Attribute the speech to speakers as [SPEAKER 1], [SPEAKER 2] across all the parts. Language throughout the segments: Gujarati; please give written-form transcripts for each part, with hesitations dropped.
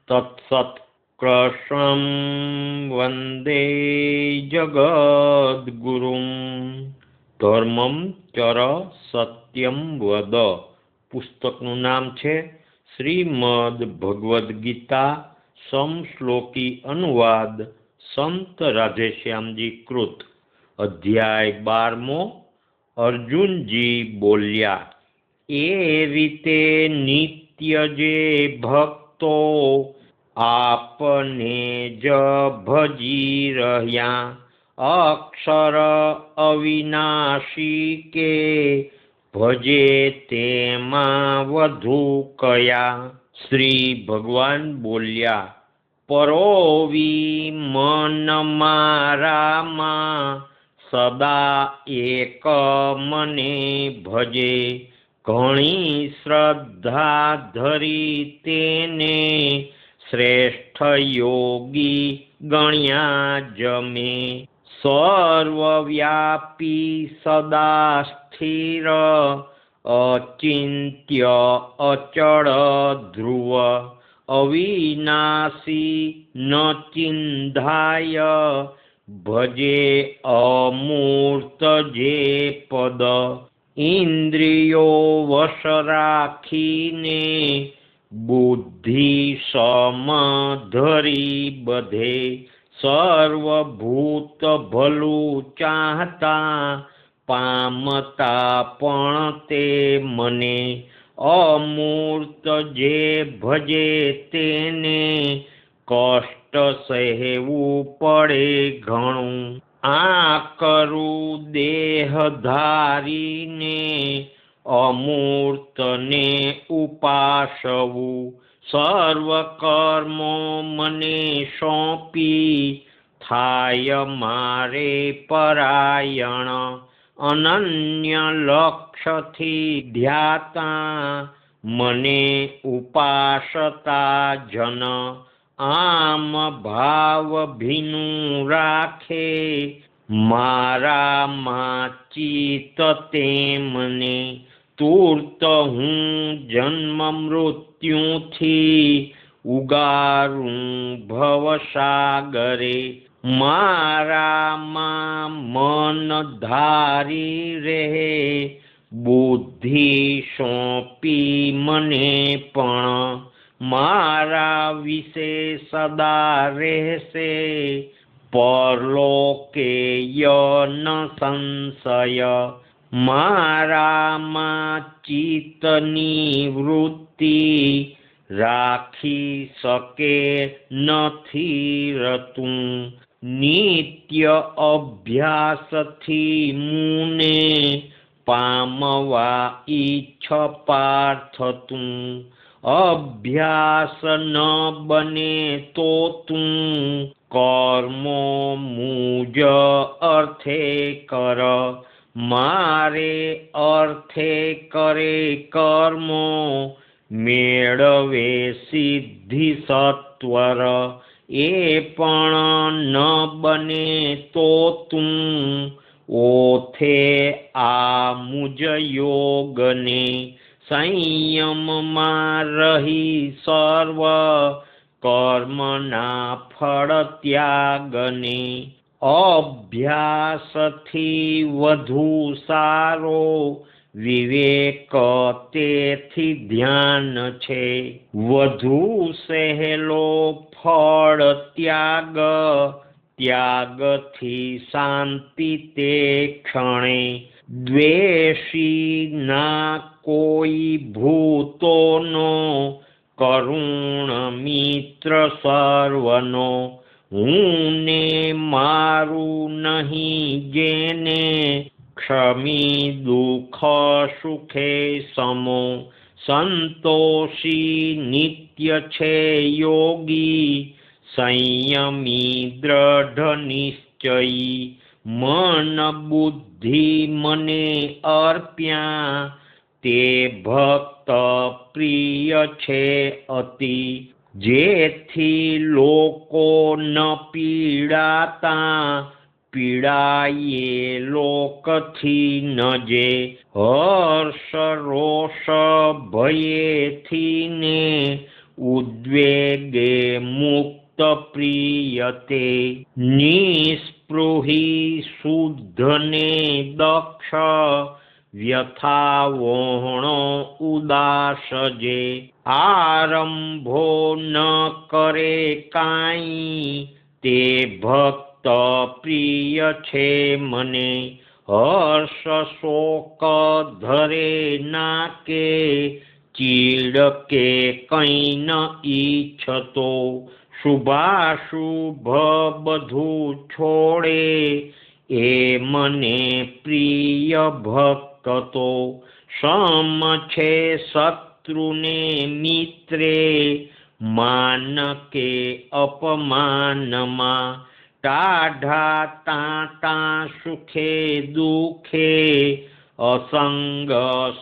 [SPEAKER 1] તત્સત્કૃષ્ણં વંદે જગદ્ગુરું. ધર્મં ચર સત્યમ વદ. પુસ્તકનું નામ છે શ્રીમદ ભગવદ્ ગીતા સમશ્લોકી અનુવાદ સંત રાધેશ્યામજી કૃત. અધ્યાય 12. અર્જુનજી બોલ્યા, એ રીતે નિત્ય જે ભક્તો આપને જ ભજી રહ્યા, અક્ષર અવિનાશી કે ભજે તેમાં વધુ કયા. શ્રી ભગવાન બોલ્યા, પરોવી મન મારામાં સદા એક મને ભજે, ઘણી શ્રદ્ધા ધરી તેને શ્રેષ્ઠ યોગી ગણ્યા જમે. સર્વવ્યાપી સદા સ્થિર અચિંત્ય અચળ ધ્રુવ, અવિનાશી ન ચિંધાય ભજે અમૂર્ત જે પદ. ઇન્દ્રિયો વશ રાખીને બુદ્ધિ સમ ધરી બધે, સર્વભૂત ભલું ચાહતા પામતા પણ તે મને. અમૂર્ત જે ભજે તેને કષ્ટ સહેવું પડે ઘણું. આ કરું દેહ ધારીને અમૂર્તને ઉપાસવું, સર્વ કર્મો મને સોંપી થાય મારે પરાયણ. અનન્ય લક્ષ્યથી ધ્યાતા મને ઉપાસતા જન, આમ ભાવ ભીનું રાખે મારામાં ચિત્ત તેમને. તુર્ત હું જન્મ મૃત્યુથી ઉગારું ભવસાગરે, મારામાં મન ધારી રહે બુદ્ધિ સોંપી મને પણ. મારા વિશે સદા રહેશે પરલોકેય ન સંશય, મારામાં ચિત્તની વૃત્તિ રાખી શકે નથી રતું. નિત્ય અભ્યાસથી મુને પામવા ઈચ્છ પાર્થ તું, અભ્યાસ ન બને તો તું કર્મો મુજ અર્થે કર. મારે અર્થે કરે કર્મો મેળવે સિદ્ધિ સત્વર, એ પણ ન બને તો તું ઓથે આ મુજ યોગને. સંયમમાં રહી સર્વ કર્મના ફળ ત્યાગને, અભ્યાસથી વધુ સારો વિવેક તેથી ધ્યાન છે. વધુ સહેલો ફળ ત્યાગ, ત્યાગથી શાંતિ તે ક્ષણે. દ્વેષી ના કોઈ ભૂતોનો કરુણ મિત્ર સર્વનો, હું ને મારું નહીં જેને ક્ષમી દુઃખ સુખે સમો. સંતોષી નિત્ય છે યોગી સંયમી દ્રઢ નિશ્ચયી. મન બુદ્ધિ મને અર્પ્યા તે ભક્ત પ્રિય છે અતિ. જેથી લોકો ન પીડાતા પીડાયે લોકથી ન જે. હર્ષ રોષ ભયેથી ને ઉદ્વેગે મુક્ત પ્રિયતે નિસ્પૃહી શુદ્ધને દક્ષ વ્યથાવોહણો ઉદાસજે આરંભો ન કરે કાંઈ તે ભક્ત પ્રિય છે મને હર્ષ શોક ધરે નાકે ચીડ કે કંઈ ન ઈચ્છતો શુભાશુભ બધું છોડે એ મને પ્રિય ભક્ત તો સમ છે શત્રુને મિત્રે માન કે અપમાનમાં ટાઢા તાંતા સુખે દુખે અસંગ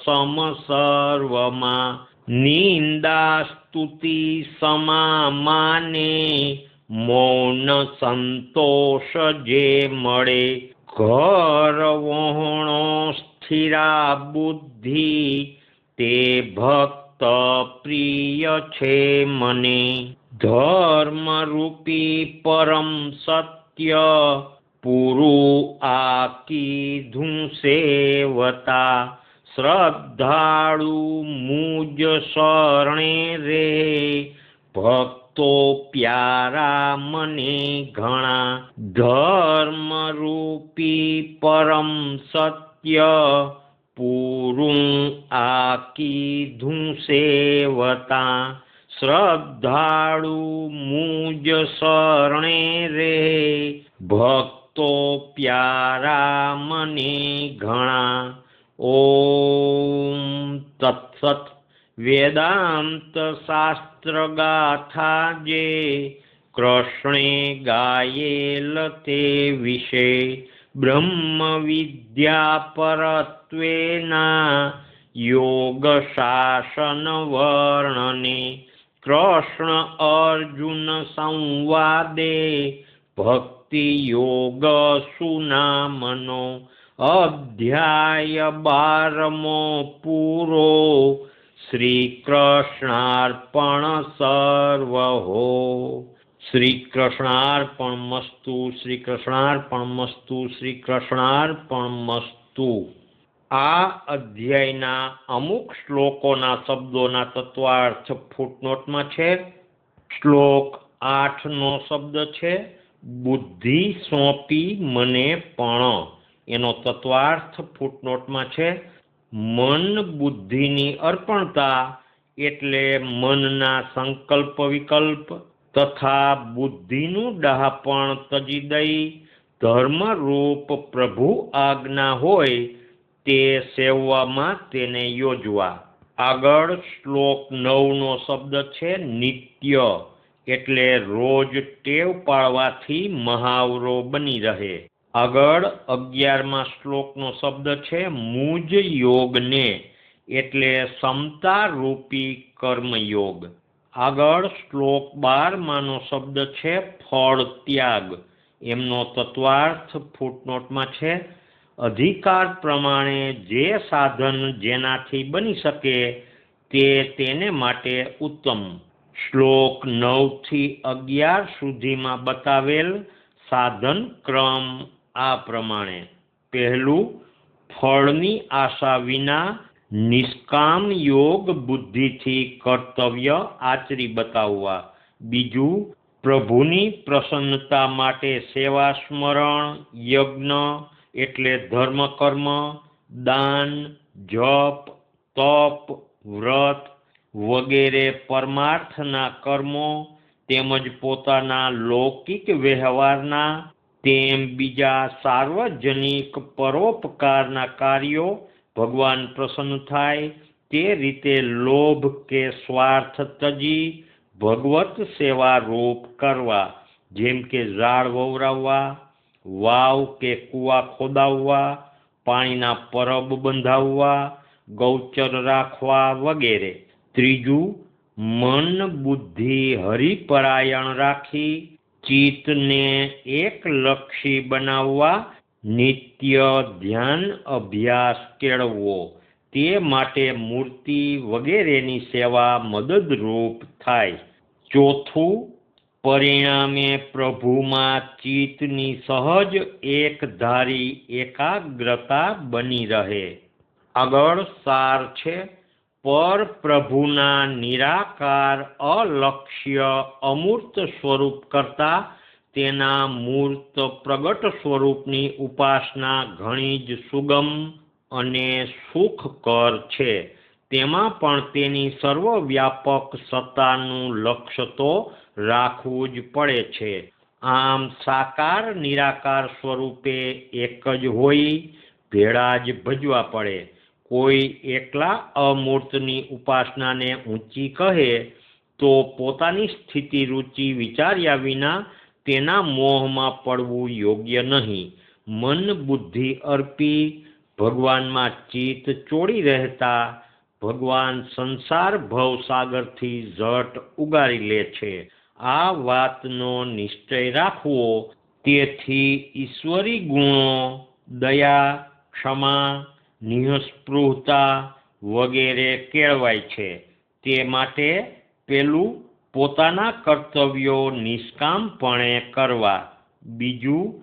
[SPEAKER 1] સમ સર્વમાં નિંદા સ્તુતિ સમા માને મૌન સંતોષ જે મળે ઘર વહોણો સ્થિરા બુદ્ધિ તે ભક્ત પ્રિય છે મને ધર્મ રૂપી પરમ સત્ય પૂરું આ કીધું સેવતા શ્રદ્ધાળુ મુજ શરણે રે ભક્તો પ્યારા મને ઘણા ધર્મ રૂપી પરમ સત્ય પૂરું આ કીધું સેવતા શ્રદ્ધાળુ મુજ શરણે રે ભક્તો પ્યારા મને ઘણા ઓમ તત્સત વેદાંત શાસ્ત્ર ગાથા જે કૃષ્ણે ગાયેલ તે વિશે બ્રહ્મ વિદ્યા પરત્વેના યોગ શાસન વર્ણને કૃષ્ણ અર્જુન સંવાદે ભક્તિ યોગ સુનામનો અધ્યાય 12મો પૂરો શ્રી કૃષ્ણાર્પણ સર્વહો શ્રી કૃષ્ણાર્પણમસ્તુ શ્રી કૃષ્ણાર્પણમસ્તુ શ્રી કૃષ્ણાર્પણમસ્તુ આ અધ્યાયના અમુક શ્લોકોના શબ્દોના તત્વાર્થ ફૂટનોટમાં છે શ્લોક 8નો શબ્દ છે બુદ્ધિ સોંપી મને પણ એનો તત્વાર્થ ફૂટનોટમાં છે મન બુદ્ધિની અર્પણતા એટલે મનના સંકલ્પ વિકલ્પ તથા બુદ્ધિનું ડહાપણ તજી દઈ ધર્મરૂપ પ્રભુ આજ્ઞા હોય તે સેવવામાં તેને યોજવા આગળ શ્લોક 9નો શબ્દ છે નિત્ય એટલે રોજ ટેવ પાડવાથી મહાવરો બની રહે આગળ 11મા શ્લોકનો શબ્દ છે મુજ યોગને એટલે સમતા રૂપી કર્મયોગ આગળ શ્લોક 12માનો શબ્દ છે ફળ ત્યાગ એમનો તત્વાર્થ ફૂટનોટમાં છે અધિકાર પ્રમાણે જે સાધન જેનાથી બની શકે તે તેને માટે ઉત્તમ શ્લોક 9 થી 11 સુધીમાં બતાવેલ સાધન ક્રમ આ પ્રમાણે પહેલું ફળની આશા વિના નિષ્કામ યોગ બુદ્ધિથી કર્તવ્ય આચરી બતાવવા બીજું પ્રભુની પ્રસન્નતા માટે સેવા સ્મરણ યજ્ઞ એટલે ધર્મ કર્મ દાન જપ તપ વ્રત વગેરે પરમાર્થના કર્મો તેમજ પોતાના લૌકિક વ્યવહારના તેમ બીજા સાર્વજનિક પરોપકારના કાર્યો ભગવાન પ્રસન્ન થાય તે રીતે લોભ કે સ્વાર્થ તજી ભગવત સેવા રૂપ કરવા જેમ કે ઝાડ વવરાવવા વાવ કે કૂવા ખોદાવવા પાણીના પરબ બંધાવવા ગૌચર રાખવા વગેરે ત્રીજું મન બુદ્ધિ હરિપરાયણ રાખી ચિત્તને એકલક્ષી બનાવવા નિત્ય ધ્યાન અભ્યાસ કેળવવો તે માટે મૂર્તિ વગેરેની સેવા મદદરૂપ થાય. ચોથું, પરિણામે પ્રભુમાં ચિત્તની સહજ એકધારી એકાગ્રતા બની રહે. આગળ સાર છે. પર પ્રભુના નિરાકાર અલક્ષ્ય અમૂર્ત સ્વરૂપ કરતા તેના મૂર્ત પ્રગટ સ્વરૂપની ઉપાસના ઘણી જ સુગમ અને સુખકર છે. તેમાં પણ તેની સર્વવ્યાપક સત્તાનું લક્ષ્ય તો રાખવું જ પડે છે. આમ સાકાર નિરાકાર સ્વરૂપે એક જ હોઈ ભેળા જ ભજવા પડે. કોઈ એકલા અમૂર્તની ઉપાસનાને ઊંચી કહે તો પોતાની સ્થિતિ રૂચિ વિચાર્યા વિના તેના મોહમાં પડવું યોગ્ય નહીં. મન બુદ્ધિ અર્પી ભગવાનમાં ચિત્ત ચોડી રહેતા ભગવાન સંસાર ભવસાગરથી ઝટ ઉગારી લે છે. આ વાતનો નિશ્ચય રાખવો. તેથી ઈશ્વરી ગુણો દયા, ક્ષમા, નિઃસ્પૃહતા વગેરે કેળવાય છે. તે માટે પેલું પોતાના કર્તવ્યો નિષ્કામપણે કરવા. બીજું,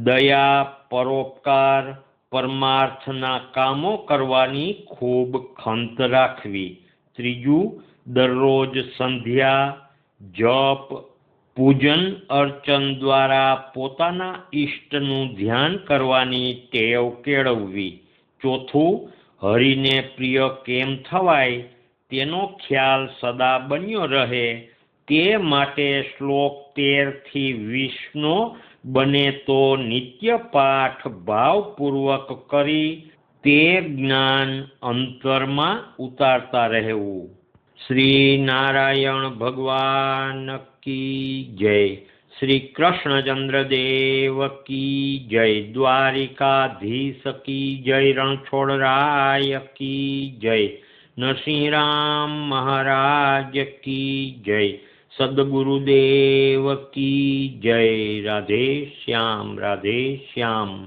[SPEAKER 1] દયા, પરોપકાર, પરમાર્થના કામો કરવાની ખૂબ ખંત રાખવી. ત્રીજું, દરરોજ સંધ્યા, જપ, પૂજન અર્ચન દ્વારા પોતાના ઈષ્ટનું ધ્યાન કરવાની ટેવ કેળવવી. ચોથું, હરિને પ્રિય કેમ થવાય તેનો ખ્યાલ સદા બન્યો રહે. તે માટે શ્લોક 13-20 બને તો નિત્ય પાઠ ભાવપૂર્વક કરી તે જ્ઞાન અંતરમાં ઉતારતા રહેવું. શ્રી નારાયણ ભગવાન કી જય. શ્રી કૃષ્ણચંદ્ર દેવ કી જય. દ્વારિકાધીશ કી જય. રણછોડરાય કી જય. નરસિંહરામ મહારાજ કી જય. સદગુરુદેવ કી જય. રાધે શ્યામ, રાધે શ્યામ.